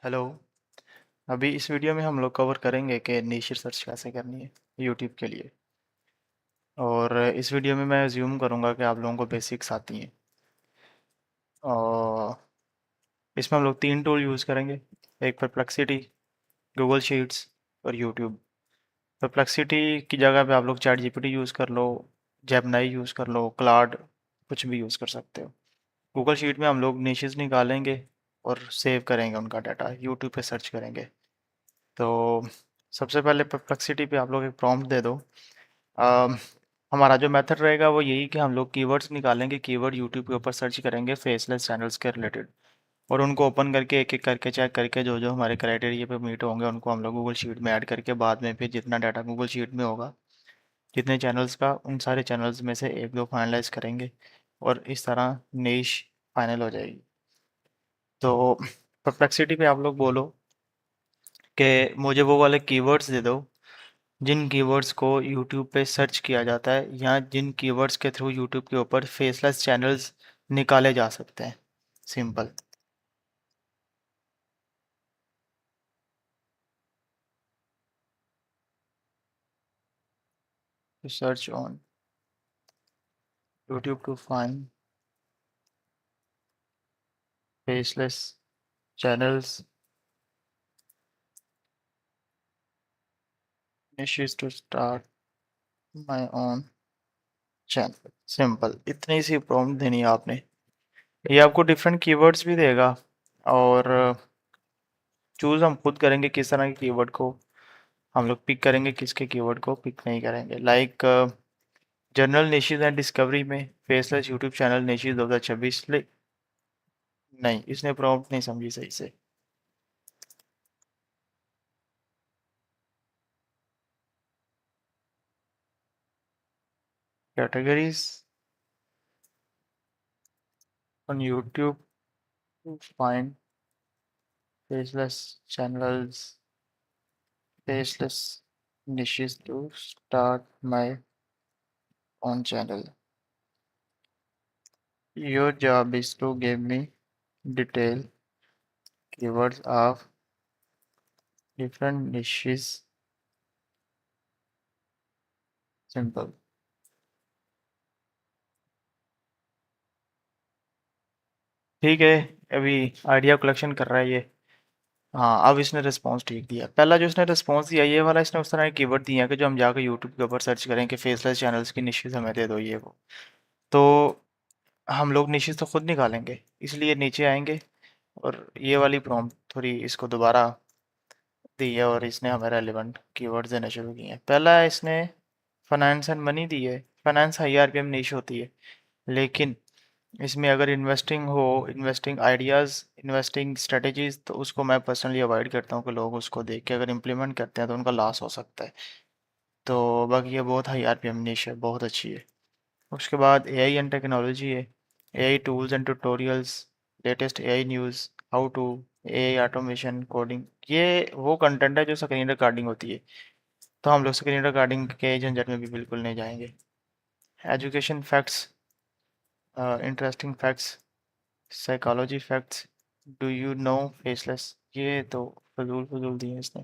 Hello. अभी इस video में हम लोग कवर करेंगे कि नीश सर्च कैसे करनी है यूट्यूब के लिए। और इस वीडियो में मैं अज्यूम करूँगा कि आप लोगों को बेसिक्स आती हैं। और इसमें हम लोग तीन टूल यूज़ करेंगे। एक परप्लेक्सिटी, गूगल शीट्स और यूट्यूब। परप्लेक्सिटी की जगह पे आप लोग चैट जीपीटी यूज़ कर लो, जेमिनी यूज़ कर लो, क्लाउड, कुछ भी यूज़ कर सकते हो। गूगल शीट में हम लोग निशेस निकालेंगे और सेव करेंगे उनका डाटा, यूट्यूब पे सर्च करेंगे। तो सबसे पहले परप्लेक्सिटी पे आप लोग एक प्रॉम्प्ट दे दो। अम, हमारा जो मेथड रहेगा वो यही कि हम लोग कीवर्ड्स निकालेंगे, कीवर्ड यूट्यूब के ऊपर सर्च करेंगे फेसलेस चैनल्स के रिलेटेड, और उनको ओपन करके एक एक करके चेक करके जो जो हमारे क्राइटेरिया पे मीट होंगे उनको हम लोग गूगल शीट में ऐड करके बाद में फिर जितना डाटा गूगल शीट में होगा, जितने चैनल्स का, उन सारे चैनल्स में से एक दो फाइनलाइज करेंगे और इस तरह निश फाइनल हो जाएगी। तो परप्लेक्सिटी पे आप लोग बोलो कि मुझे वो वाले कीवर्ड्स दे दो जिन कीवर्ड्स को यूट्यूब पे सर्च किया जाता है या जिन कीवर्ड्स के थ्रू यूट्यूब के ऊपर फेसलेस चैनल्स निकाले जा सकते हैं। Simple. to search on YouTube to find faceless channels, niches to start my own channel। Simple, इतनी सी प्रॉम्प्ट देनी है आपने। ये आपको डिफरेंट कीवर्ड्स भी देगा, और चूज हम खुद करेंगे किस तरह के कीवर्ड को हम लोग पिक करेंगे, किसके कीवर्ड को पिक नहीं करेंगे। Like general niches and discovery में फेसलेस यूट्यूब चैनल निशेस 2026। नहीं, इसने प्रॉम्प्ट नहीं समझी सही से। Categories on YouTube to find faceless channels, faceless niches to start my own channel। Your job is to give me detailed keywords of different niches। Simple. ठीक है, अभी idea collection कर रहा है ये। हाँ, अब इसने रिस्पॉन्स ठीक दिया। पहला जो इसने रिस्पॉन्स दिया ये वाला, इसने उस तरह के कीवर्ड दिए हैं कि जो हम जाकर यूट्यूब के ऊपर सर्च करें कि फेसलेस चैनल्स की निशेस हमें दे दो, ये वो। तो हम लोग निशेस तो खुद निकालेंगे, इसलिए नीचे आएंगे और ये वाली प्रॉम्प्ट थोड़ी इसको दोबारा दी है और इसने हमें रेलिवेंट कीवर्ड्स देने शुरू किए हैं। पहला इसने फाइनेंस एंड मनी दी है। फाइनेंस हाई आरपीएम निश होती है, लेकिन इसमें अगर इन्वेस्टिंग हो, इन्वेस्टिंग आइडियाज़, इन्वेस्टिंग स्ट्रेटजीज, तो उसको मैं पर्सनली अवॉइड करता हूँ कि लोग उसको देख के अगर इम्प्लीमेंट करते हैं तो उनका लॉस हो सकता है। तो बाकी ये बहुत हाई आरपीएम निश है, बहुत अच्छी है। उसके बाद एआई एंड टेक्नोलॉजी है। AI tools and tutorials, latest AI news, how to, AI automation, coding. ये वो कंटेंट है जो स्क्रीन रिकॉर्डिंग होती है, तो हम लोग स्क्रीन रिकॉर्डिंग के झंझट में भी बिल्कुल नहीं जाएंगे। Education facts, interesting facts, psychology facts, do you know faceless, ये तो फजूल फजूल दिए इसने।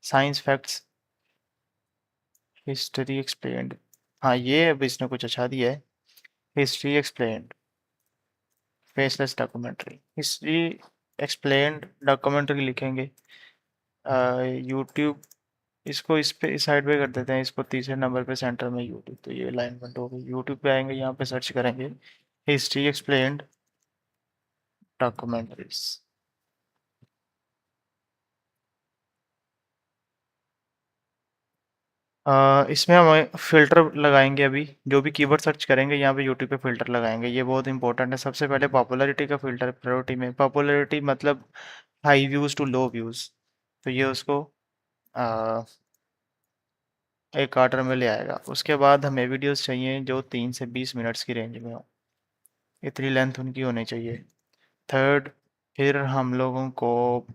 Science facts, history explained. हाँ, ये अब इसने कुछ अच्छा दिया है। History explained faceless documentary, history explained documentary लिखेंगे। यूट्यूब, इसको इस पे इस साइड पे कर देते हैं, इसको तीसरे नंबर पे सेंटर में यूट्यूब, तो ये अलाइनमेंट हो गई। यूट्यूब पे आएंगे, यहाँ पे सर्च करेंगे हिस्ट्री एक्सप्लेन्ड डॉक्यूमेंट्रीज। इसमें हम फ़िल्टर लगाएंगे। अभी जो भी कीवर्ड सर्च करेंगे यहाँ पे यूट्यूब पे फ़िल्टर लगाएंगे, ये बहुत इंपॉर्टेंट है। सबसे पहले पॉपुलैरिटी का फ़िल्टर, प्रायोरिटी में पॉपुलैरिटी मतलब high views to low views, तो ये उसको आ, एक ऑर्डर में ले आएगा। उसके बाद हमें वीडियोस चाहिए जो 3 से 20 मिनट्स की रेंज में हो, इतनी लेंथ उनकी होनी चाहिए। थर्ड, फिर हम लोगों को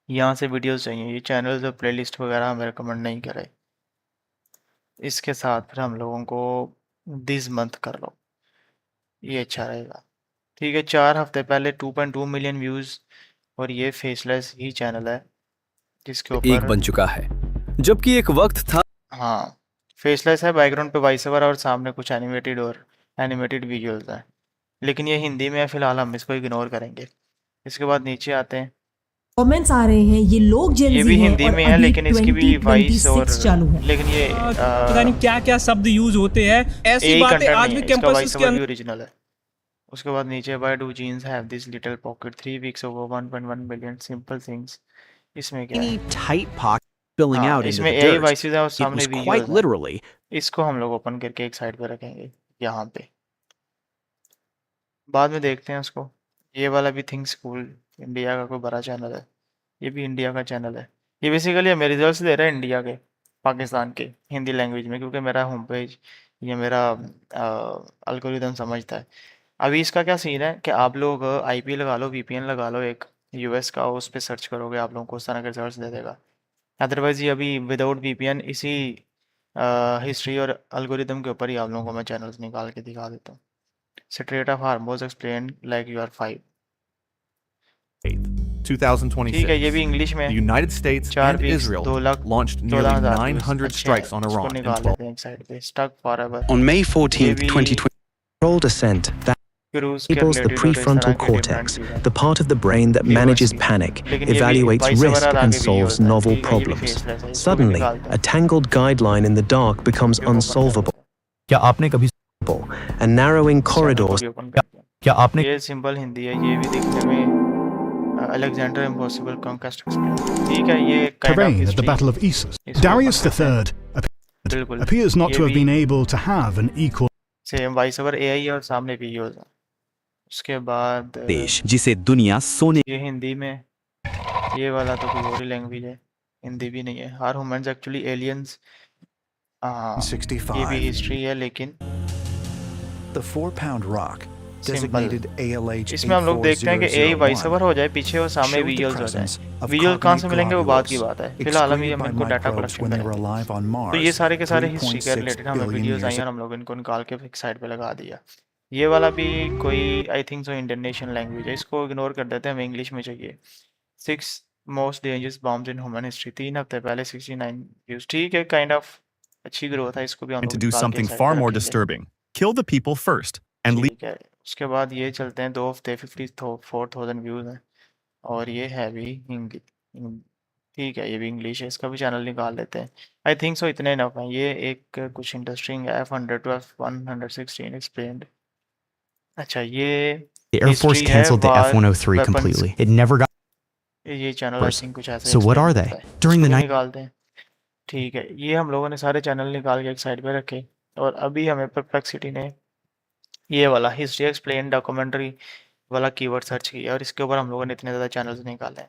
यहाँ से वीडियोस चाहिए, ये चैनल्स और प्लेलिस्ट वगैरह हमें रिकमेंड नहीं करे। इसके साथ फिर हम लोगों को दिस मंथ कर लो, ये अच्छा रहेगा। ठीक है, 4 हफ्ते पहले 2.2 मिलियन व्यूज़ और ये फेसलेस ही चैनल है जिसके एक ऊपर बन चुका है, जबकि एक वक्त था हाँ फेसलेस है, बैकग्राउंड पे वॉइस ओवर और सामने कुछ एनिमेटेड विजुअल्स है, लेकिन ये हिंदी में है, फिलहाल हम इसको इग्नोर करेंगे। इसके बाद नीचे आते हैं, कमेंट्स आ रहे हैं ये लोग ये जेनजी भी हैं हिंदी और में है अभी लेकिन इसकी भी वॉइस और 2026 चालू है। लेकिन ये पता नहीं क्या क्या शब्द यूज होते हैं, ऐसी यही बातें कंटेंट आज नहीं भी है, इसका कैंपस वॉइस के ओवर भी अंदर। ओरिजिनल है। उसके बाद नीचे why do jeans have this little pocket 3 weeks over 1.1 billion simple things, इसमें क्या है? tight pocket spilling हाँ out into इसमें the एआई dirt. वॉइसेस है और It सामने was quite विजुअल्स हैं। literally इसको हम लोग ओपन करके एक साइड पे रखेंगे यहाँ पे, बाद में देखते हैं उसको। ये वाला भी थिंक स्कूल इंडिया का कोई बड़ा चैनल है, ये भी इंडिया का चैनल है। ये बेसिकली हमें रिजल्ट्स दे रहा है इंडिया के, पाकिस्तान के हिंदी लैंग्वेज में, क्योंकि मेरा होम पेज ये मेरा अल्गोरिदम समझता है। अभी इसका क्या सीन है कि आप लोग आईपी लगा लो, वीपीएन लगा लो एक यूएस का, उस पर सर्च करोगे आप लोगों को उस तरह के रिजल्ट्स दे देगा। अदरवाइज ये अभी विदाउट वीपीएन इसी हिस्ट्री और अल्गोरिदम के ऊपर ही आप लोगों को मैं चैनल्स निकाल के दिखा देता हूँ। Strait of Hormuz explain like you are 5, 2026. ठीक है, ये भी इंग्लिश में The United States 4 and weeks Israel 2,14,000 launched nearly views 900 अच्छे strikes हैं, on इसको Iran in निकाल 12 लेते हैं एक साइड पे। स्टक फॉरएवर On May ये 14, भी 2020, controlled ascent that क्रूज के enables the रिलेटेड और इस prefrontal तरह के डिफरेंट cortex, चीज़ें the part of the brain that viewers manages की। panic, लेकिन ये भी evaluates वॉइस ओवर risk, और and आगे solves वीडियोस हैं, novel ठीक है, ये भी problems. फेसलेस है, इसको भी Suddenly, निकालते a हैं, tangled guideline in the dark becomes इसको भी ओपन कर unsolvable, देते हैं, क्या आपने कभी and narrowing इस चैनल को corridors भी ओपन करते हैं। क्या आपने ये सिंपल हिंदी है, ये भी दिखने में अलेक्जेंडर इम्पॉसिबल कॉन्क्वेस्ट एक्सप्लेन, ठीक है, ये kind of terrain at the history Battle of Issus. इसको Darius ओपन करते हैं, III बिल्कुल appears not ये to have भी been able to have an equal same voice over AI और सामने वीडियोस है। उसके बाद देश जिसे दुनिया सोने ये हिंदी में, ये वाला तो कोई और ही लैंग्वेज है, हिंदी भी नहीं है। आर ह्यूमंस एक्चुअली एलियंस, हाँ ये भी हिस्ट्री है लेकिन The 4-pound rock, simple. designated ALH इसमें हम लोग देखते हैं कि एआई वॉइस ओवर हो जाए पीछे और सामने showed the विजुअल्स हो presence जाए। of विजुअल कहाँ से cognate मिलेंगे वो बात की globules बात है, फिलहाल अभी excreted हम by इनको data microbes collection when they were करेंगे। alive on तो ये Mars सारे के सारे हिस्ट्री के 3.6 रिलेटेड हमें billion वीडियोस आई years हैं और हम लोग इनको निकाल के एक साइड पे लगा दिया। ये वाला भी कोई I think so Indonesian language है, इसको इग्नोर कर देते हैं, हमें इंग्लिश में चाहिए। 6 most dangerous bombs in human history, 3 हफ्ते पहले 69 व्यूज, ठीक है, काइंड ऑफ अच्छी ग्रोथ है, इसको भी हम and लोग to do निकाल के something साइड far पे more रखेंगे। disturbing. Kill the people first and leave. ठीक है, उसके बाद ये चलते हैं 2 हफ्ते 54,000 व्यूज हैं और ये है भी ठीक है, ये भी इंग्लिश है, इसका भी चैनल निकाल लेते हैं। आई थिंक सो इतने इनफ हैं। ये एक कुछ इंटरेस्टिंग है, F100 to F116 एक्सप्लेन्ड। अच्छा ये The Air Force हिस्ट्री है canceled the war F-103 weapons, completely. It never got. ये चैनल आई थिंक कुछ ऐसे So what explain are they? करता है। During इसको the भी night, निकालते हैं, ठीक है, ये हम लोगों ने सारे चैनल निकाल के एक साइड पे रखे और अभी हमें परप्लेक्सिटी ने ये वाला हिस्ट्री एक्सप्लेन डॉक्यूमेंट्री वाला कीवर्ड सर्च किया और इसके ऊपर हम लोगों ने इतने ज़्यादा चैनल्स निकाले हैं।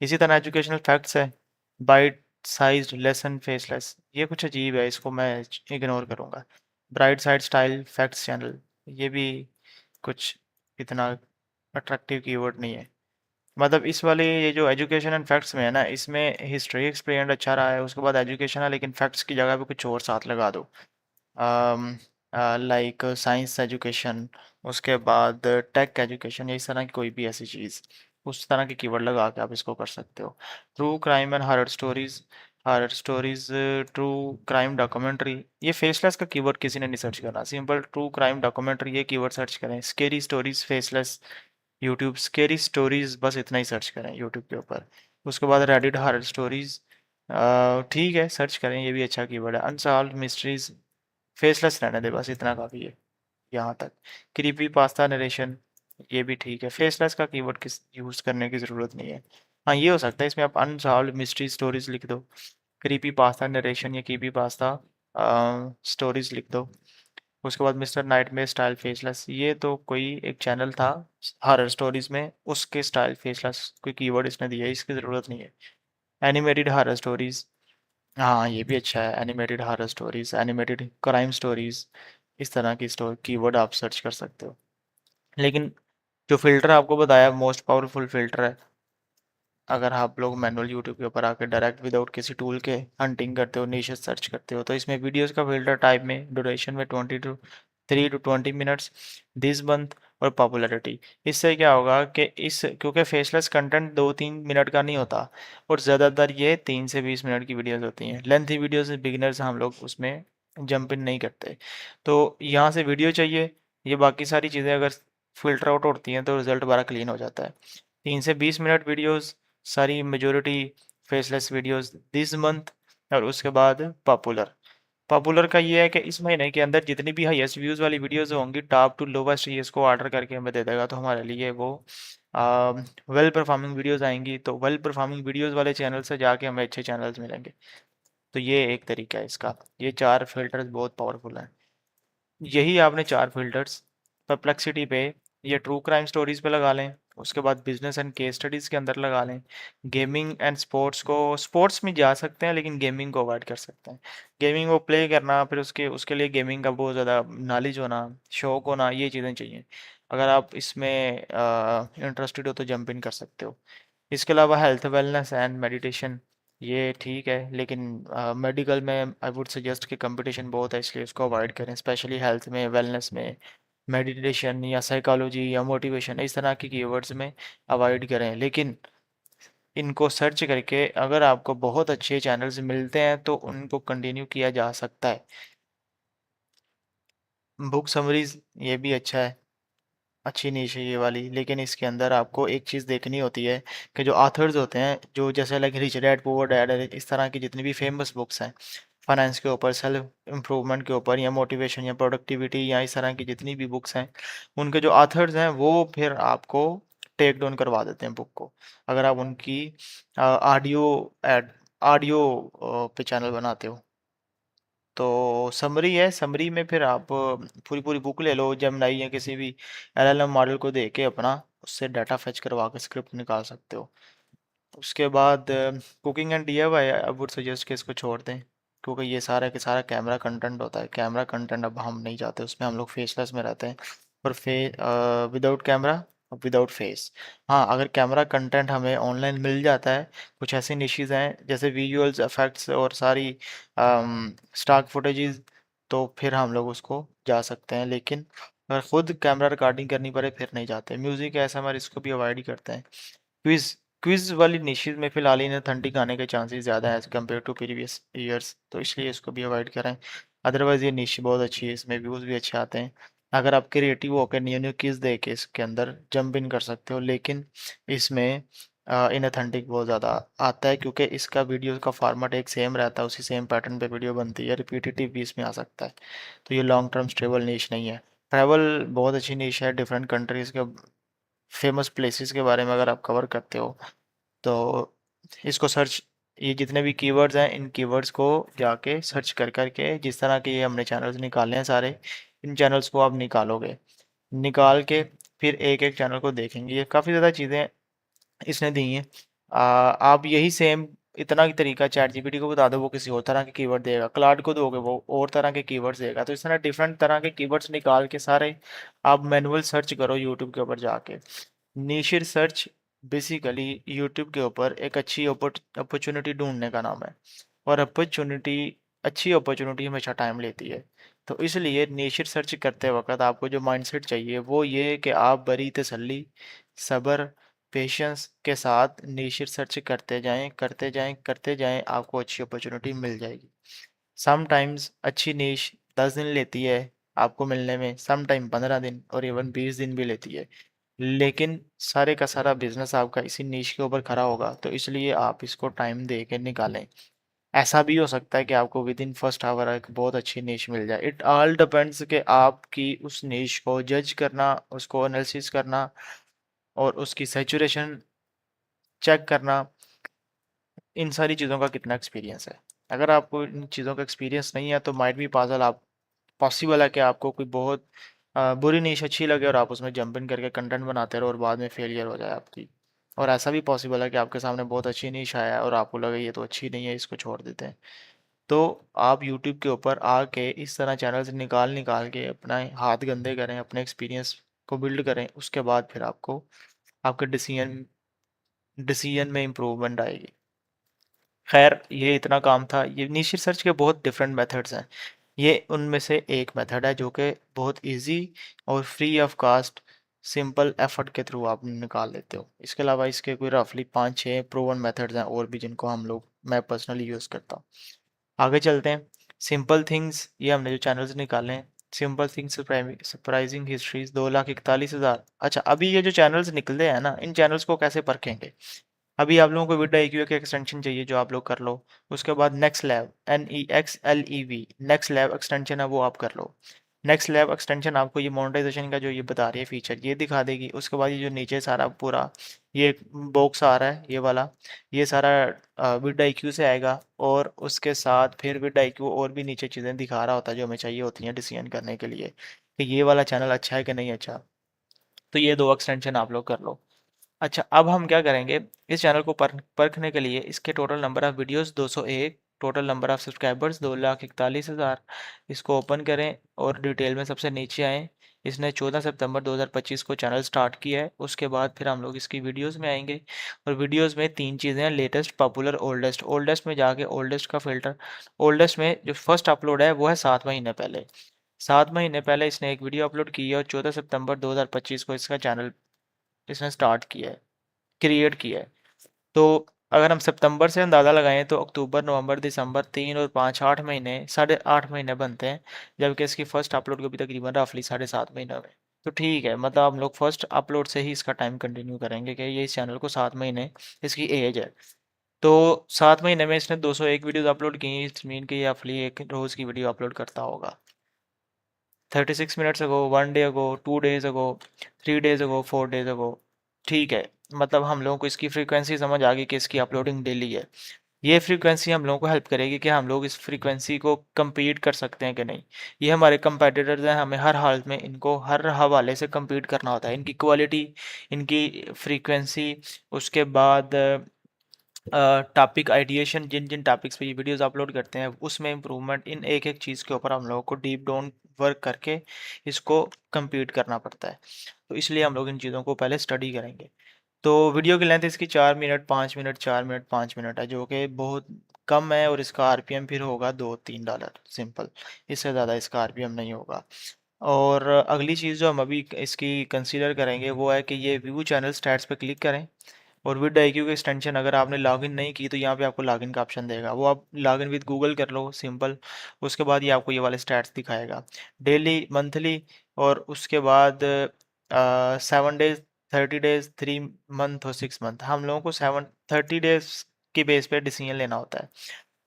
इसी तरह एजुकेशनल फैक्ट्स है, बाइट साइज्ड लेसन फेसलेस, ये कुछ अजीब है, इसको मैं इग्नोर करूँगा। Bright side style facts channel, ये भी कुछ इतना अट्रैक्टिव कीवर्ड नहीं है। मतलब इस वाले ये जो एजुकेशन एंड फैक्ट्स में है ना, इसमें हिस्ट्री एक्सप्लेन्ड अच्छा रहा है, उसके बाद एजुकेशन है लेकिन फैक्ट्स की जगह पे कुछ और साथ लगा दो, लाइक साइंस एजुकेशन, उसके बाद टेक एजुकेशन या इस तरह की कोई भी ऐसी चीज़, उस तरह के कीवर्ड लगा के आप इसको कर सकते हो। True crime and horror stories, true crime documentary, ये फेसलेस का कीवर्ड किसी ने नहीं सर्च करना, सिंपल ट्रू क्राइम डॉक्यूमेंट्री ये कीवर्ड सर्च करें। Scary stories faceless YouTube, scary stories बस इतना ही सर्च करें यूट्यूब के ऊपर। उसके बाद रेडिट हॉरर स्टोरीज, ठीक है सर्च करें, ये भी अच्छा कीवर्ड है। अनसॉल्व्ड मिस्ट्रीज फेसलेस रहने दे, बस इतना काफ़ी है यहाँ तक। क्रीपी पास्ता नरेशन, ये भी ठीक है, फेसलेस का कीवर्ड किस यूज़ करने की ज़रूरत नहीं है। हाँ ये हो सकता है इसमें आप अनसॉल्व्ड मिस्ट्री स्टोरीज लिख दो, क्रीपी पास्ता नरेशन या क्रीपी पास्ता स्टोरीज लिख दो। उसके बाद मिस्टर नाइटमेयर स्टाइल फेसलेस, ये तो कोई एक चैनल था हॉरर स्टोरीज में, उसके स्टाइल फेसलेस कोई कीवर्ड इसने दिया है, इसकी ज़रूरत नहीं है। एनिमेटेड हॉरर स्टोरीज, हाँ ये भी अच्छा है, animated horror stories, animated crime stories, इस तरह की कीवर्ड आप सर्च कर सकते हो। लेकिन जो फ़िल्टर आपको बताया मोस्ट पावरफुल फ़िल्टर है, अगर आप लोग मैनुअल यूट्यूब के ऊपर आकर डायरेक्ट विदाउट किसी टूल के हंटिंग करते हो, निशेस सर्च करते हो, तो इसमें वीडियोस का फ़िल्टर टाइप में ड्यूरेशन में 3 to 20 मिनट्स, दिस मंथ और पॉपुलैरिटी। इससे क्या होगा कि क्योंकि फेसलेस कंटेंट 2-3 मिनट का नहीं होता और ज़्यादातर ये 3 से 20 मिनट की वीडियोस होती हैं। लेंथी वीडियोस बिगिनर्स हम लोग उसमें जंप इन नहीं करते। तो यहाँ से वीडियो चाहिए, ये बाकी सारी चीज़ें अगर फ़िल्टर आउट होती हैं तो रिज़ल्ट बड़ा क्लीन हो जाता है। 3 से 20 मिनट वीडियोस सारी majority faceless videos this month, और उसके बाद पॉपुलर। पॉपुलर का ये है कि इस महीने के अंदर जितनी भी हाईएस्ट व्यूज़ वाली वीडियोस होंगी टॉप टू लोवेस्ट ये इसको ऑर्डर करके हमें दे देगा, तो हमारे लिए वो वेल परफॉर्मिंग वीडियोस आएंगी। तो वेल परफॉर्मिंग वीडियोस वाले चैनल से जाके हमें अच्छे चैनल्स मिलेंगे। तो ये एक तरीका है इसका। ये 4 फिल्टर्स बहुत पावरफुल हैं। यही आपने 4 फिल्टर्स परप्लेक्सिटी पे या ट्रू क्राइम स्टोरीज पे लगा लें, उसके बाद बिजनेस एंड केस स्टडीज़ के अंदर लगा लें। गेमिंग एंड स्पोर्ट्स को, स्पोर्ट्स में जा सकते हैं लेकिन गेमिंग को अवॉइड कर सकते हैं। गेमिंग को प्ले करना, फिर उसके लिए गेमिंग का बहुत ज़्यादा नॉलेज होना, शौक होना, ये चीज़ें चाहिए। अगर आप इसमें इंटरेस्टेड हो तो जंप इन कर सकते हो। इसके अलावा हेल्थ वेलनेस एंड मेडिटेशन, ये ठीक है लेकिन मेडिकल में आई वुड सजेस्ट कि कंपटीशन बहुत है, इसलिए उसको अवॉइड करें। स्पेशली हेल्थ में, वेलनेस में, मेडिटेशन या साइकोलॉजी या मोटिवेशन, इस तरह की कीवर्ड्स में अवॉइड करें। लेकिन इनको सर्च करके अगर आपको बहुत अच्छे चैनल्स मिलते हैं तो उनको कंटिन्यू किया जा सकता है। बुक समरीज, ये भी अच्छा है, अच्छी नीश है ये वाली, लेकिन इसके अंदर आपको एक चीज़ देखनी होती है कि जो ऑथर्स होते हैं, जो जैसे like rich dad poor dad, इस तरह की जितनी भी फेमस बुक्स हैं फाइनेंस के ऊपर, सेल्फ इम्प्रूवमेंट के ऊपर, या मोटिवेशन या प्रोडक्टिविटी या इस तरह की जितनी भी बुक्स हैं, उनके जो ऑथर्स हैं वो फिर आपको टेक डाउन करवा देते हैं बुक को, अगर आप उनकी ऑडियो ऑडियो पे चैनल बनाते हो। तो समरी है, समरी में फिर आप पूरी पूरी बुक ले लो, जेमिनी या किसी भी एलएलएम मॉडल को दे के अपना उससे डाटा फेच करवा के स्क्रिप्ट निकाल सकते हो। उसके बाद cooking and DIY, I would suggest कि इसको छोड़ दें, क्योंकि ये सारा के सारा कैमरा कंटेंट होता है। कैमरा कंटेंट अब हम नहीं चाहते, उसमें हम लोग फेसलेस में रहते हैं, और विदाउट कैमरा, विदाउट फेस। हाँ, अगर कैमरा कंटेंट हमें ऑनलाइन मिल जाता है, कुछ ऐसी निशीज़ हैं जैसे विजुअल्स इफेक्ट्स और सारी स्टॉक फुटेजेस, तो फिर हम लोग उसको जा सकते हैं। लेकिन अगर खुद कैमरा रिकॉर्डिंग करनी पड़े फिर नहीं जाते। म्यूज़िक एएसएमआर, इसको भी अवॉइड ही करते हैं। क्विज़ क्विज़ वाली निशीज़ में फ़िलहाल इन ऑथेंटिक आने के चांसेस ज़्यादा हैं as compare to previous years, तो इसलिए इसको भी अवॉइड करें। अदरवाइज़ ये निश बहुत अच्छी है, इसमें व्यूज़ भी अच्छे आते हैं। अगर आप क्रिएटिव होकर न्यू न्यू क्विज़ दे के इसके अंदर जंप इन कर सकते हो, लेकिन इसमें इनऑथेंटिक बहुत ज़्यादा आता है, क्योंकि इसका वीडियो का फॉर्मेट एक सेम रहता है, उसी सेम पैटर्न पे वीडियो बनती है, रिपीटेटिव भी इसमें आ सकता है। तो ये लॉन्ग टर्म स्टेबल निश नहीं है। ट्रैवल बहुत अच्छी निश है, डिफरेंट कंट्रीज़ के फेमस प्लेसेस के बारे में अगर आप कवर करते हो तो इसको सर्च, ये जितने भी कीवर्ड्स हैं इन कीवर्ड्स को जाके सर्च कर करके, जिस तरह के ये हमने चैनल्स निकाले हैं सारे, इन चैनल्स को आप निकालोगे, निकाल के फिर एक एक चैनल को देखेंगे। ये काफ़ी ज़्यादा चीज़ें इसने दी हैं। आप यही सेम इतना की तरीका चैट जीपीटी को बता दो, वो किसी और तरह के कीवर्ड देगा। क्लाउड को दोगे वो और तरह के कीवर्ड्स देगा। तो इस तरह डिफरेंट तरह के कीवर्ड्स निकाल के सारे आप मैनुअल सर्च करो यूट्यूब के ऊपर जाके। नीश रिसर्च बेसिकली यूट्यूब के ऊपर एक अच्छी अपॉर्चुनिटी ढूंढने का नाम है, और अच्छी अपॉर्चुनिटी हमेशा टाइम लेती है। तो इसलिए नीश रिसर्च करते वक्त आपको जो माइंडसेट चाहिए वो ये कि आप बड़ी तसल्ली, सब्र, पेशेंस के साथ नीश रिसर्च करते जाएं, करते जाएं, करते जाएं, आपको अच्छी अपॉर्चुनिटी मिल जाएगी। समटाइम्स अच्छी नीश 10 दिन लेती है आपको मिलने में, समटाइम 15 दिन और इवन 20 दिन भी लेती है, लेकिन सारे का सारा बिजनेस आपका इसी नीश के ऊपर खड़ा होगा। तो इसलिए आप इसको टाइम दे के निकालें। ऐसा भी हो सकता है कि आपको विद इन फर्स्ट आवर एक बहुत अच्छी नीश मिल जाए। इट ऑल डिपेंड्स कि आपकी उस नीश को जज करना, उसको एनालिसिस करना और उसकी सैचुरेशन चेक करना, इन सारी चीज़ों का कितना एक्सपीरियंस है। अगर आपको इन चीज़ों का एक्सपीरियंस नहीं है तो माइट भी पॉसिबल है कि आपको कोई बहुत बुरी नीश अच्छी लगे और आप उसमें जंप इन करके कंटेंट बनाते रहो और बाद में फेलियर हो जाए आपकी। और ऐसा भी पॉसिबल है कि आपके सामने बहुत अच्छी नीश आया है और आपको लगे ये तो अच्छी नहीं है, इसको छोड़ देते हैं। तो आप यूट्यूब के ऊपर आके इस तरह चैनल से निकाल निकाल के अपना हाथ गंदे करें, अपने एक्सपीरियंस को बिल्ड करें, उसके बाद फिर आपको आपके डिसीजन में इम्प्रूवमेंट आएगी। खैर, ये इतना काम था। ये नीश रिसर्च के बहुत डिफरेंट मेथड्स हैं, ये उनमें से एक मेथड है जो कि बहुत इजी और free of cost simple effort के थ्रू आप निकाल लेते हो। इसके अलावा इसके कोई रफली 5-6 प्रूवन मेथड्स हैं और भी जिनको मैं पर्सनली यूज़ करता हूँ। आगे चलते हैं। सिंपल थिंग्स, ये हमने जो चैनल्स निकाले हैं, सिंपल थिंग्स, सरप्राइजिंग हिस्ट्रीज, 2,41,000। अच्छा, अभी ये जो चैनल्स निकलते हैं ना, इन चैनल्स को कैसे परखेंगे? अभी आप लोगों को विड IQ के एक्सटेंशन चाहिए जो आप लोग कर लो। उसके बाद next lab, NEXLEV, next lab extension है वो आप कर लो। नेक्स्ट लैब एक्सटेंशन आपको ये मोनेटाइजेशन का जो ये बता रही है फीचर, ये दिखा देगी। उसके बाद ये जो नीचे सारा पूरा ये बॉक्स आ रहा है, ये वाला, ये सारा विड IQ से आएगा। और उसके साथ फिर विड IQ और भी नीचे चीज़ें दिखा रहा होता है जो हमें चाहिए होती हैं डिसीजन करने के लिए कि ये वाला चैनल अच्छा है कि नहीं अच्छा। तो ये 2 एक्सटेंशन आप लोग कर लो। अच्छा, अब हम क्या करेंगे, इस चैनल को परखने के लिए इसके total number of videos 201, total number of subscribers 2,41,000। इसको ओपन करें और डिटेल में सबसे नीचे आएँ। इसने 14 सितंबर 2025 को चैनल स्टार्ट किया है। उसके बाद फिर हम लोग इसकी वीडियोस में आएंगे और वीडियोस में 3 चीज़ें हैं, लेटेस्ट, पॉपुलर, ओल्डेस्ट। ओल्डेस्ट में जाके ओल्डेस्ट का फ़िल्टर, ओल्डेस्ट में जो फर्स्ट अपलोड है वो है 7 महीने पहले। 7 महीने पहले इसने एक वीडियो अपलोड की है और 14 सितंबर 2025 को इसका चैनल इसने स्टार्ट किया है, क्रिएट किया है। तो अगर हम सितंबर से अंदाज़ा लगाएं तो अक्टूबर, नवंबर, दिसंबर 3 और 5, 8 महीने, 8.5 महीने बनते हैं। जबकि इसकी फ़र्स्ट अपलोड को भी तकरीबन रफली 7.5 महीने में। तो ठीक है, मतलब हम लोग फर्स्ट अपलोड से ही इसका टाइम कंटिन्यू करेंगे कि ये इस चैनल को 7 महीने इसकी एज है। तो 7 महीने में इसने 201 वीडियोज़ अपलोड की। इट्स मीन कि ये रफली एक रोज़ की वीडियो अपलोड करता होगा। 36 मिनट्स अगो, 1 डे अगो, 2 डेज़ अगो, 3 डेज़ अगो, 4 डेज़ अगो। ठीक है, मतलब हम लोगों को इसकी फ्रीक्वेंसी समझ आ गई कि इसकी अपलोडिंग डेली है। ये फ्रीक्वेंसी हम लोगों को हेल्प करेगी कि हम लोग इस फ्रीक्वेंसी को compete कर सकते हैं कि नहीं। ये हमारे कंपेटिटर्स हैं, हमें हर हालत में इनको हर हवाले से compete करना होता है। इनकी क्वालिटी, इनकी फ्रीक्वेंसी, उसके बाद टॉपिक आइडिएशन, जिन जिन टॉपिक्स पे ये वीडियोस अपलोड करते हैं उसमें इम्प्रूवमेंट, इन एक एक चीज़ के ऊपर हम लोगों को डीप डाउन वर्क करके इसको compete करना पड़ता है। तो इसलिए हम लोग इन चीज़ों को पहले स्टडी करेंगे। तो वीडियो की लेंथ इसकी 4 मिनट, 5 मिनट, 4 मिनट, 5 मिनट है, जो कि बहुत कम है। और इसका RPM फिर होगा $2-3 सिंपल, इससे ज़्यादा इसका RPM नहीं होगा। और अगली चीज़ जो हम अभी इसकी कंसीडर करेंगे वो है कि ये व्यू चैनल स्टैट्स पे क्लिक करें। और विद IQ की एक्सटेंशन, अगर आपने लॉगिन नहीं की तो यहाँ पे आपको लॉगिन का ऑप्शन देगा, वो आप लॉगिन विद गूगल कर लो सिंपल। उसके बाद ये आपको ये वाले स्टैट्स दिखाएगा, डेली, मंथली, और उसके बाद 7 डेज, 30 डेज, 3 मंथ और 6 मंथ। हम लोगों को 30 डेज की बेस पे डिसीजन लेना होता है।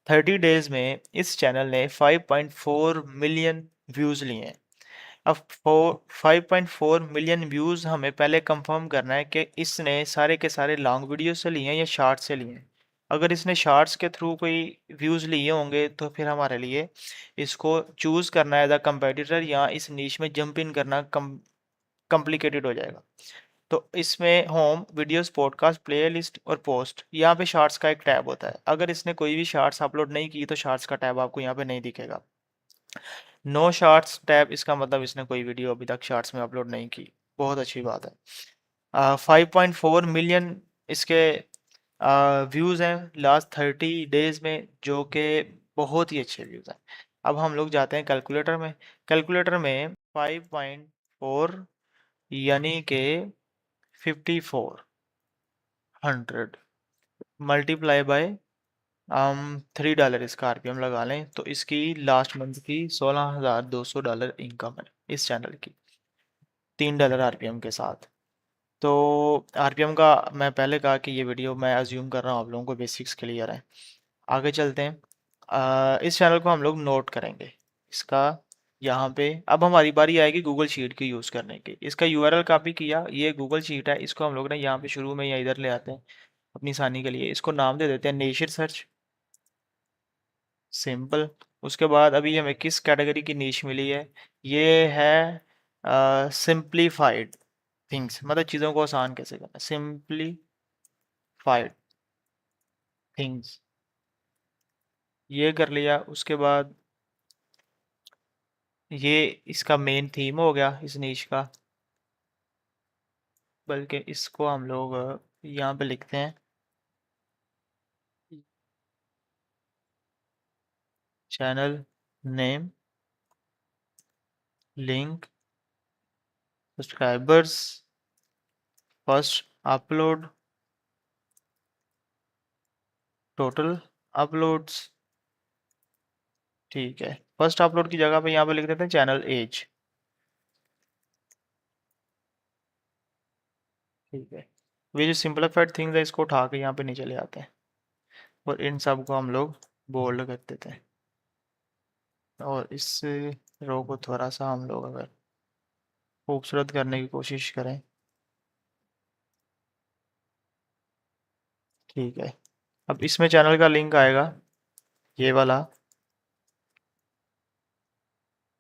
30 डेज में इस चैनल ने 5.4 मिलियन व्यूज़ लिए हैं। अब 5.4 मिलियन व्यूज़ हमें पहले कंफर्म करना है कि इसने सारे के सारे लॉन्ग वीडियो से लिए हैं या शॉर्ट्स से लिए हैं। अगर इसने शॉर्ट्स के थ्रू कोई व्यूज़ लिए होंगे तो फिर हमारे लिए इसको चूज़ करना एज अ कंपेटिटर या इस नीश में जंप इन करना कॉम्प्लिकेटेड हो जाएगा। तो इसमें होम, वीडियोस, पॉडकास्ट, प्लेलिस्ट और पोस्ट, यहाँ पे शॉर्ट्स का एक टैब होता है। अगर इसने कोई भी शॉर्ट्स अपलोड नहीं की तो शॉर्ट्स का टैब आपको यहाँ पे नहीं दिखेगा। नो शॉर्ट्स टैब, इसका मतलब इसने कोई वीडियो अभी तक शॉर्ट्स में अपलोड नहीं की। बहुत अच्छी बात है। 5.4 मिलियन इसके व्यूज़ हैं लास्ट 30 डेज में, जो कि बहुत ही अच्छे व्यूज़ हैं। अब हम लोग जाते हैं कैलकुलेटर में। कैलकुलेटर में 5.4 यानी कि 5400 मल्टीप्लाई बाय $3 इसका RPM लगा लें तो इसकी लास्ट मंथ की $16,200 इनकम है इस चैनल की, $3 RPM के साथ। तो RPM का मैं पहले कहा कि ये वीडियो मैं अज्यूम कर रहा हूँ आप लोगों को बेसिक्स क्लियर है। आगे चलते हैं। इस चैनल को हम लोग नोट करेंगे। इसका यहाँ पे अब हमारी बारी आएगी गूगल शीट की यूज़ करने की। इसका URL कॉपी किया, ये गूगल शीट है, इसको हम लोग ने यहाँ पे शुरू में या इधर ले आते हैं अपनी आसानी के लिए। इसको नाम दे देते हैं नेचर सर्च, सिंपल। उसके बाद अभी हमें किस कैटेगरी की नीश मिली है, ये है सिंप्लीफाइड थिंग्स, मतलब चीज़ों को आसान कैसे करना, सिंप्लीफाइड थिंग्स, ये कर लिया। उसके बाद ये इसका मेन थीम हो गया इस नीश का, बल्कि इसको हम लोग यहाँ पे लिखते हैं channel name, link, subscribers, first upload, total uploads. ठीक है, फर्स्ट अपलोड की जगह पे यहाँ पे लिख देते हैं चैनल एज। ठीक है, ये जो सिंपलीफाइड थिंग्स है इसको उठा के यहाँ पे नीचे ले आते हैं और इन सब को हम लोग बोल्ड कर देते हैं और इस रो को थोड़ा सा हम लोग अगर खूबसूरत करने की कोशिश करें। ठीक है, अब इसमें चैनल का लिंक आएगा ये वाला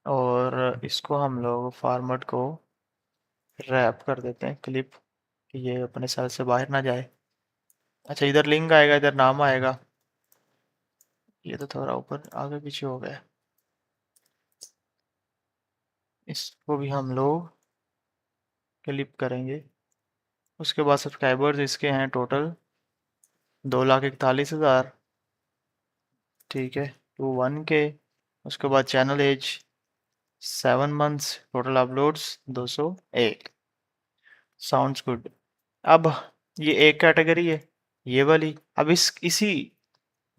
और इसको हम लोग फॉर्मेट को रैप कर देते हैं क्लिप कि ये अपने सेल से बाहर ना जाए। अच्छा, इधर लिंक आएगा, इधर नाम आएगा, ये तो थोड़ा ऊपर आगे पीछे हो गया। इसको भी हम लोग क्लिप करेंगे। उसके बाद सब्सक्राइबर्स इसके हैं टोटल 2,41,000। ठीक है, 21K। उसके बाद channel age 7 months, total uploads 201। Sounds good. अब ये एक कैटेगरी है ये वाली। अब इसी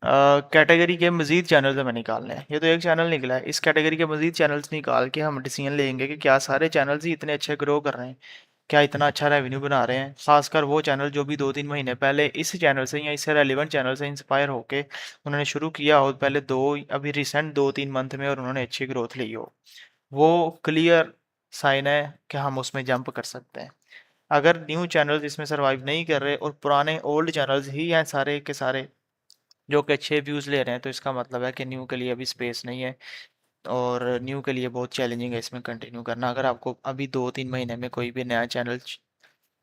कैटेगरी के मज़ीद चैनल्स हमें निकालने हैं। ये तो एक चैनल निकला है, इस कैटेगरी के मज़ीद चैनल्स निकाल के हम डिसीजन लेंगे कि क्या सारे चैनल्स ही इतने अच्छे ग्रो कर रहे हैं, क्या इतना अच्छा रेवेन्यू बना रहे हैं। खासकर वो चैनल जो भी 2-3 महीने पहले इस चैनल से या इससे रेलिवेंट चैनल से इंस्पायर होके उन्होंने शुरू किया हो पहले अभी रिसेंट 2-3 मंथ में, और उन्होंने अच्छी ग्रोथ ली हो, वो क्लियर साइन है कि हम उसमें जंप कर सकते हैं। अगर न्यू चैनल्स इसमें सर्वाइव नहीं कर रहे और पुराने ओल्ड चैनल्स ही हैं सारे के सारे जो कि अच्छे व्यूज़ ले रहे हैं, तो इसका मतलब है कि न्यू के लिए अभी स्पेस नहीं है और न्यू के लिए बहुत चैलेंजिंग है इसमें कंटिन्यू करना। अगर आपको अभी 2-3 महीने में कोई भी नया चैनल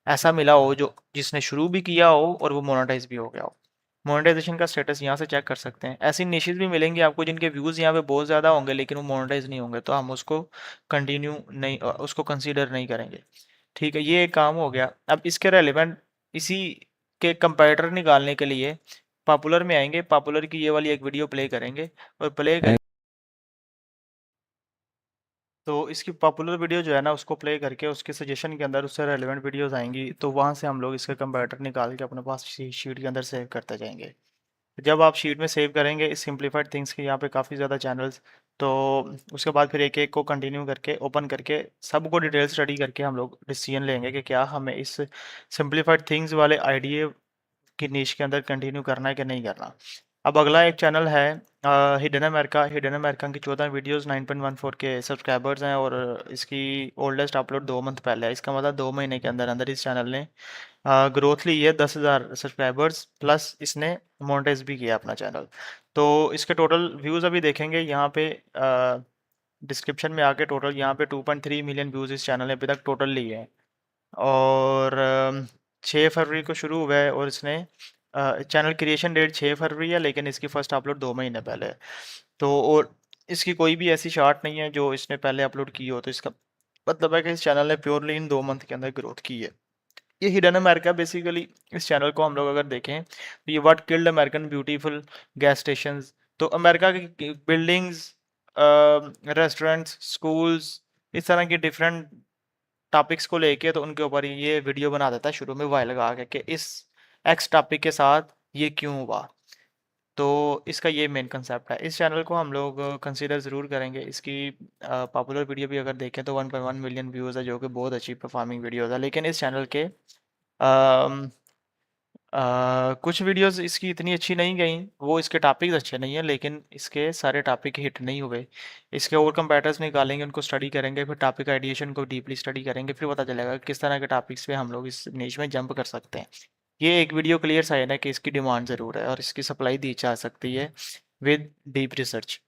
ऐसा मिला हो जो जिसने शुरू भी किया हो और वो मोनेटाइज भी हो गया हो, मोनेटाइजेशन का स्टेटस यहाँ से चेक कर सकते हैं। ऐसी निशेस भी मिलेंगी आपको जिनके व्यूज़ यहाँ पे बहुत ज़्यादा होंगे लेकिन वो मोनेटाइज नहीं होंगे, तो हम उसको कंटिन्यू नहीं, उसको कंसीडर नहीं करेंगे। ठीक है, ये एक काम हो गया। अब इसके रेलिवेंट इसी के कंपैरेटर निकालने के लिए पॉपुलर में आएंगे, पॉपुलर की ये वाली एक वीडियो प्ले करेंगे और प्ले कर तो इसकी पॉपुलर वीडियो जो है ना उसको प्ले करके उसके सजेशन के अंदर उससे रेलेवेंट वीडियोस आएंगी, तो वहाँ से हम लोग इसका कंपैरेटर निकाल के अपने पास शीट के अंदर सेव करते जाएंगे। जब आप शीट में सेव करेंगे इस सिंप्लीफाइड थिंग्स के यहाँ पे काफ़ी ज़्यादा चैनल्स, तो उसके बाद फिर एक एक को कंटिन्यू करके ओपन करके सबको डिटेल स्टडी करके हम लोग डिसीजन लेंगे कि क्या हमें इस सिंप्लीफाइड थिंग्स वाले आइडिया की नीश के अंदर कंटिन्यू करना है कि नहीं करना। अब अगला एक चैनल है हिडन अमेरिका। हिडन अमेरिका की 14 वीडियोस 9.14 के सब्सक्राइबर्स हैं और इसकी ओल्डेस्ट अपलोड 2 मंथ पहले है। इसका मतलब 2 महीने के अंदर अंदर इस चैनल ने ग्रोथ ली है 10,000 सब्सक्राइबर्स प्लस इसने मोनेटाइज भी किया अपना चैनल। तो इसके टोटल व्यूज़ अभी देखेंगे यहाँ पे डिस्क्रिप्शन में आके, टोटल यहाँ पे 2.3 मिलियन व्यूज़ इस चैनल ने अभी तक टोटल लिए हैं और 6 फरवरी को शुरू हुआ है और इसने चैनल क्रिएशन डेट 6 फरवरी है लेकिन इसकी फ़र्स्ट अपलोड 2 महीने पहले है। तो और इसकी कोई भी ऐसी शॉर्ट नहीं है जो इसने पहले अपलोड की हो, तो इसका मतलब है कि इस चैनल ने प्योरली इन 2 मंथ के अंदर ग्रोथ की है। ये हिडन अमेरिका बेसिकली, इस चैनल को हम लोग अगर देखें तो ये what killed American beautiful gas stations, तो अमेरिका की बिल्डिंग्स, रेस्टोरेंट्स, स्कूल्स, इस तरह की डिफरेंट टॉपिक्स को लेके तो उनके ऊपर ये वीडियो बना देता है शुरू में वाई लगा के कि इस एक्स टॉपिक के साथ ये क्यों हुआ। तो इसका ये मेन कंसेप्ट है। इस चैनल को हम लोग कंसीडर ज़रूर करेंगे। इसकी पॉपुलर वीडियो भी अगर देखें तो 1.1 मिलियन व्यूज़ है जो कि बहुत अच्छी परफॉर्मिंग वीडियोज़ है। लेकिन इस चैनल के कुछ वीडियोस इसकी इतनी अच्छी नहीं गई, वो इसके टॉपिक्स अच्छे नहीं हैं लेकिन इसके सारे टॉपिक हिट नहीं हुए। इसके और कंपैरेटर्स निकालेंगे, उनको स्टडी करेंगे, फिर टॉपिक आइडिएशन को डीपली स्टडी करेंगे, फिर पता चलेगा कि किस तरह के टॉपिक्स पे हम लोग इस निश में जंप कर सकते हैं। ये एक वीडियो क्लियर साइन है कि इसकी डिमांड ज़रूर है और इसकी सप्लाई दी जा सकती है विद डीप रिसर्च।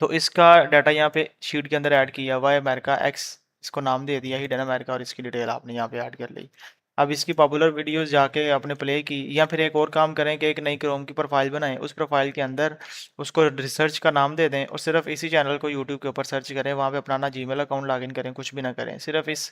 तो इसका डाटा यहाँ पे शीट के अंदर ऐड किया हुआ है, अमेरिका एक्स इसको नाम दे दिया हिडन अमेरिका और इसकी डिटेल आपने यहाँ पे ऐड कर ली। अब इसकी पॉपुलर वीडियोस जाके आपने प्ले की, या फिर एक और काम करें कि एक नई क्रोम की प्रोफाइल बनाएं, उस प्रोफाइल के अंदर उसको रिसर्च का नाम दे दें और सिर्फ इसी चैनल को यूट्यूब के ऊपर सर्च करें, वहाँ पे अपना ना जीमेल अकाउंट लॉगिन करें, कुछ भी ना करें, सिर्फ इस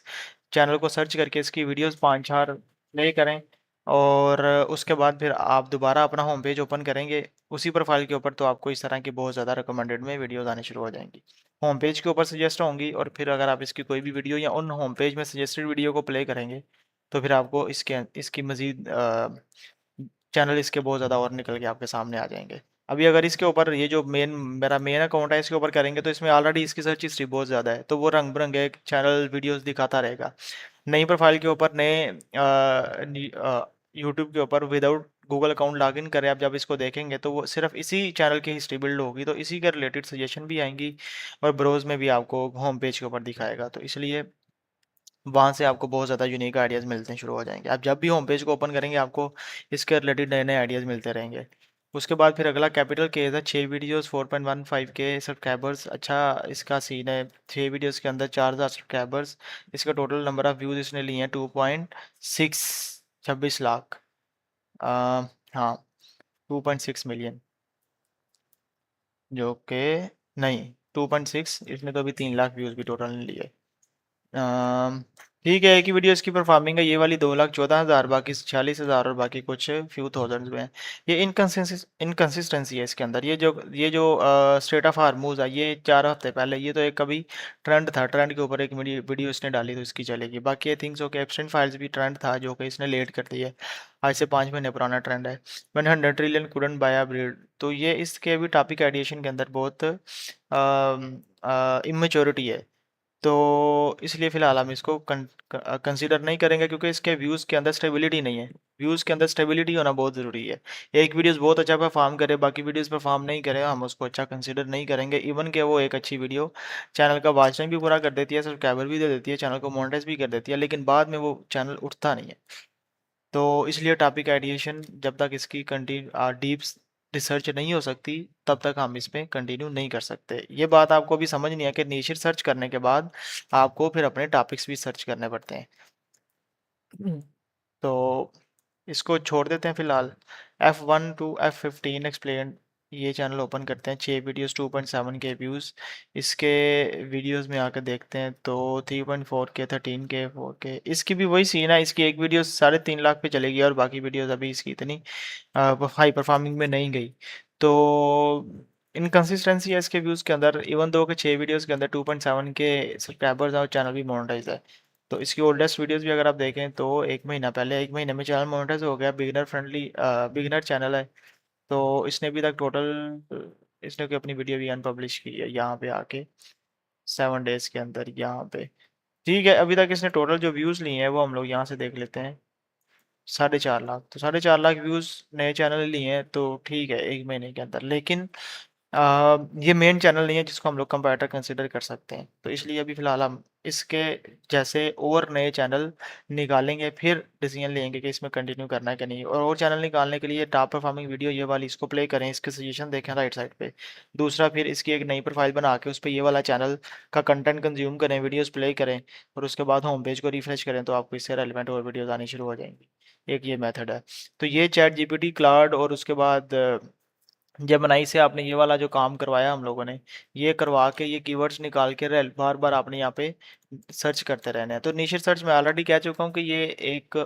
चैनल को सर्च करके इसकी वीडियोस 5-4 प्ले करें और उसके बाद फिर आप दोबारा अपना होम पेज ओपन करेंगे उसी प्रोफाइल के ऊपर, तो आपको इस तरह की बहुत ज़्यादा रिकमेंडेड में वीडियोस आने शुरू हो जाएंगी। होम पेज के ऊपर सजेस्ट होंगी और फिर अगर आप इसकी कोई भी वीडियो या उन होम पेज में सजेस्टेड वीडियो को प्ले करेंगे तो फिर आपको इसकी मज़ीद चैनल इसके बहुत ज़्यादा और निकल के आपके सामने आ जाएंगे। अभी अगर इसके ऊपर ये जो मेरा मेन अकाउंट है इसके यूपर करेंगे तो इसमें ऑलरेडी इसकी सर्च हिस्ट्री बहुत ज़्यादा है, तो वो रंग बिरंगे चैनल वीडियोस दिखाता रहेगा। नई प्रोफाइल के ऊपर नए यूट्यूब के ऊपर विदाउट गूगल अकाउंट लॉगिन करें आप, जब इसको देखेंगे तो वो सिर्फ इसी चैनल की हिस्ट्री बिल्ड होगी, तो इसी के रिलेटेड सजेशन भी आएंगी और ब्रोज में भी आपको होम पेज के ऊपर दिखाएगा। तो इसलिए वहाँ से आपको बहुत ज़्यादा यूनिक आइडियाज़ मिलते शुरू हो जाएंगे। आप जब भी होम पेज को ओपन करेंगे आपको इसके रिलेटेड नए नए आइडियाज़ मिलते रहेंगे। उसके बाद फिर अगला कैपिटल केस है 6 वीडियोस 4.15 के सब्सक्राइबर्स। अच्छा इसका सीन है 6 वीडियोस के अंदर 4000 सब्सक्राइबर्स, इसका टोटल नंबर ऑफ व्यूज़ इसने लिए हैं 2.6 26 लाख हाँ 2.6 मिलियन, जो कि नहीं 2.6, इसने तो अभी 3 लाख व्यूज़ भी टोटल नहीं लिए। ठीक है, एक ही वीडियो इसकी परफॉर्मिंग है, ये वाली 2,14,000, बाकी 46,000 और बाकी कुछ फ्यू थाउजेंड्स में है। ये इनकन्सिस्टेंसी है इसके अंदर। ये जो स्टेट ऑफ हार्मूज है ये 4 हफ्ते पहले, ये तो एक कभी ट्रेंड था, ट्रेंड के ऊपर एक वीडियो इसने डाली तो इसकी चलेगी। बाकी आई थिंक सो कि एब्सेंट फाइल्स भी ट्रेंड था जो कि इसने लेट कर दिया है, आज से 5 महीने पुराना ट्रेंड है। 100 trillion couldn't buy a breed, तो ये इसके भी टॉपिक आइडिएशन के अंदर बहुत इमेच्योरिटी है, तो इसलिए फ़िलहाल हम इसको कंसीडर नहीं करेंगे क्योंकि इसके व्यूज़ के अंदर स्टेबिलिटी नहीं है। व्यूज़ के अंदर स्टेबिलिटी होना बहुत ज़रूरी है। एक वीडियोस बहुत अच्छा परफॉर्म करे, बाकी वीडियोस परफॉर्म नहीं करे, हम उसको अच्छा कंसीडर नहीं करेंगे। इवन कि वो एक अच्छी वीडियो चैनल का वॉच टाइम भी पूरा कर देती है, सब्सक्राइबर भी दे देती है, चैनल को मोनेटाइज भी कर देती है, लेकिन बाद में वो चैनल उठता नहीं है। तो इसलिए टॉपिक आइडिएशन जब तक इसकी डीप रिसर्च नहीं हो सकती तब तक हम इसमें कंटिन्यू नहीं कर सकते। ये बात आपको अभी समझ नहीं है कि नीचे सर्च करने के बाद आपको फिर अपने टॉपिक्स भी सर्च करने पड़ते हैं। तो इसको छोड़ देते हैं फिलहाल। F1 to F15 एक्सप्लेन, ये चैनल ओपन करते हैं, 6 वीडियोस 2.7 के व्यूज़। इसके वीडियोस में आकर देखते हैं तो 3.4 के 13 के 4 के, इसकी भी वही सीन है, इसकी एक वीडियो 3.5 लाख पे चलेगी और बाकी वीडियोस अभी इसकी इतनी हाई परफॉर्मिंग में नहीं गई। तो इनकन्सिस्टेंसी है इसके व्यूज़ के अंदर, इवन दो के 6 वीडियोस के अंदर 2.7 के सब्सक्राइबर्स हैं और चैनल भी मोनेटाइज है। तो इसकी ओल्डेस्ट वीडियोस भी अगर आप देखें तो 1 महीना पहले, 1 महीने में चैनल मोनेटाइज हो गया। बिगिनर फ्रेंडली बिगिनर चैनल है, तो इसने अभी तक टोटल इसने कोई अपनी वीडियो भी अनपब्लिश की है यहाँ पे आके 7 डेज़ के अंदर यहाँ पे। ठीक है, अभी तक इसने टोटल जो व्यूज़ लिए हैं वो हम लोग यहाँ से देख लेते हैं, 4.5 लाख। तो 4.5 लाख व्यूज़ नए चैनल लिए हैं, तो ठीक है 1 महीने के अंदर, लेकिन ये मेन चैनल नहीं है जिसको हम लोग कंपैरेटर कंसिडर कर सकते हैं। तो इसलिए अभी फ़िलहाल हम इसके जैसे और नए चैनल निकालेंगे, फिर डिसीजन लेंगे कि इसमें कंटिन्यू करना है कि नहीं। और चैनल निकालने के लिए टॉप परफॉर्मिंग वीडियो ये वाली इसको प्ले करें, इसके सजेशन देखें राइट साइड पे। दूसरा फिर इसकी एक नई प्रोफाइल बना के उस पर ये वाला चैनल का कंटेंट कंज्यूम करें, वीडियोस प्ले करें और उसके बाद होम पेज को रिफ्रेश करें तो आपको इससे रेलिवेंट और वीडियोस आनी शुरू हो जाएंगी। एक ये मेथड है। तो ये चैट जीपीटी, क्लाउड और उसके बाद जेमिनी से आपने ये वाला जो काम करवाया हम लोगों ने, ये करवा के ये कीवर्ड्स निकाल के बार बार आपने यहाँ पे सर्च करते रहना है। तो निश सर्च मैं ऑलरेडी कह चुका हूँ कि ये एक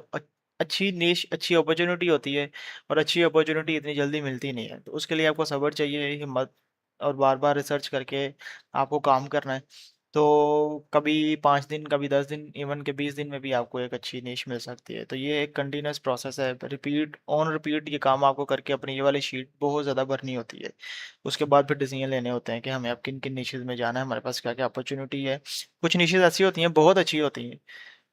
अच्छी निश, अच्छी अपॉर्चुनिटी होती है और अच्छी अपॉर्चुनिटी इतनी जल्दी मिलती नहीं है। तो उसके लिए आपको सब्र चाहिए, हिम्मत, और बार बार रिसर्च करके आपको काम करना है। तो कभी 5 दिन, कभी 10 दिन, इवन के 20 दिन में भी आपको एक अच्छी निश मिल सकती है। तो ये एक कंटिन्यूस प्रोसेस है, रिपीट ऑन रिपीट ये काम आपको करके अपनी ये वाली शीट बहुत ज़्यादा भरनी होती है। उसके बाद फिर डिसीजन लेने होते हैं कि हमें अब किन किन निशेज़ में जाना है, हमारे पास क्या क्या अपॉर्चुनिटी है। कुछ निशेज़ ऐसी होती हैं बहुत अच्छी होती हैं,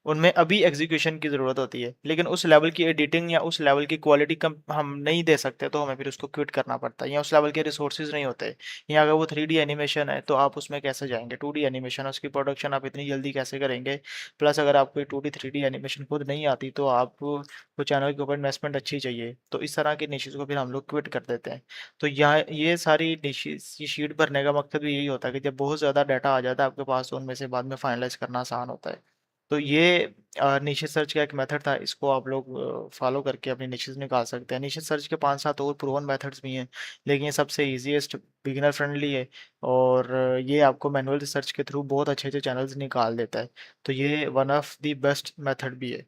उनमें अभी एग्जीक्यूशन की ज़रूरत होती है, लेकिन उस लेवल की एडिटिंग या उस लेवल की क्वालिटी कम हम नहीं दे सकते, तो हमें फिर उसको क्विट करना पड़ता है, या उस लेवल के रिसोर्सेज नहीं होते। या अगर वो 3D एनिमेशन है तो आप उसमें कैसे जाएंगे, 2D एनिमेशन है, उसकी प्रोडक्शन आप इतनी जल्दी कैसे करेंगे। प्लस अगर आपको 2D 3D एनिमेशन खुद नहीं आती तो आपको चैनल के ऊपर इन्वेस्टमेंट अच्छी चाहिए। तो इस तरह की निशेज़ को फिर हम लोग क्विट कर देते हैं। तो यहाँ ये सारी निशेज़ की शीट भरने का मकसद भी यही होता है कि जब बहुत ज़्यादा डाटा आ जाता है आपके पास तो उनमें से बाद में फाइनलाइज करना आसान होता है। तो ये निशे सर्च का एक मेथड था, इसको आप लोग फॉलो करके अपनी निशेज़ निकाल सकते हैं। निशे सर्च के 5-7 और प्रूवन मेथड्स भी हैं, लेकिन ये सबसे ईजीएस्ट, बिगिनर फ्रेंडली है और ये आपको मैनुअल रिसर्च के थ्रू बहुत अच्छे अच्छे चैनल्स निकाल देता है। तो ये one of the best method भी है।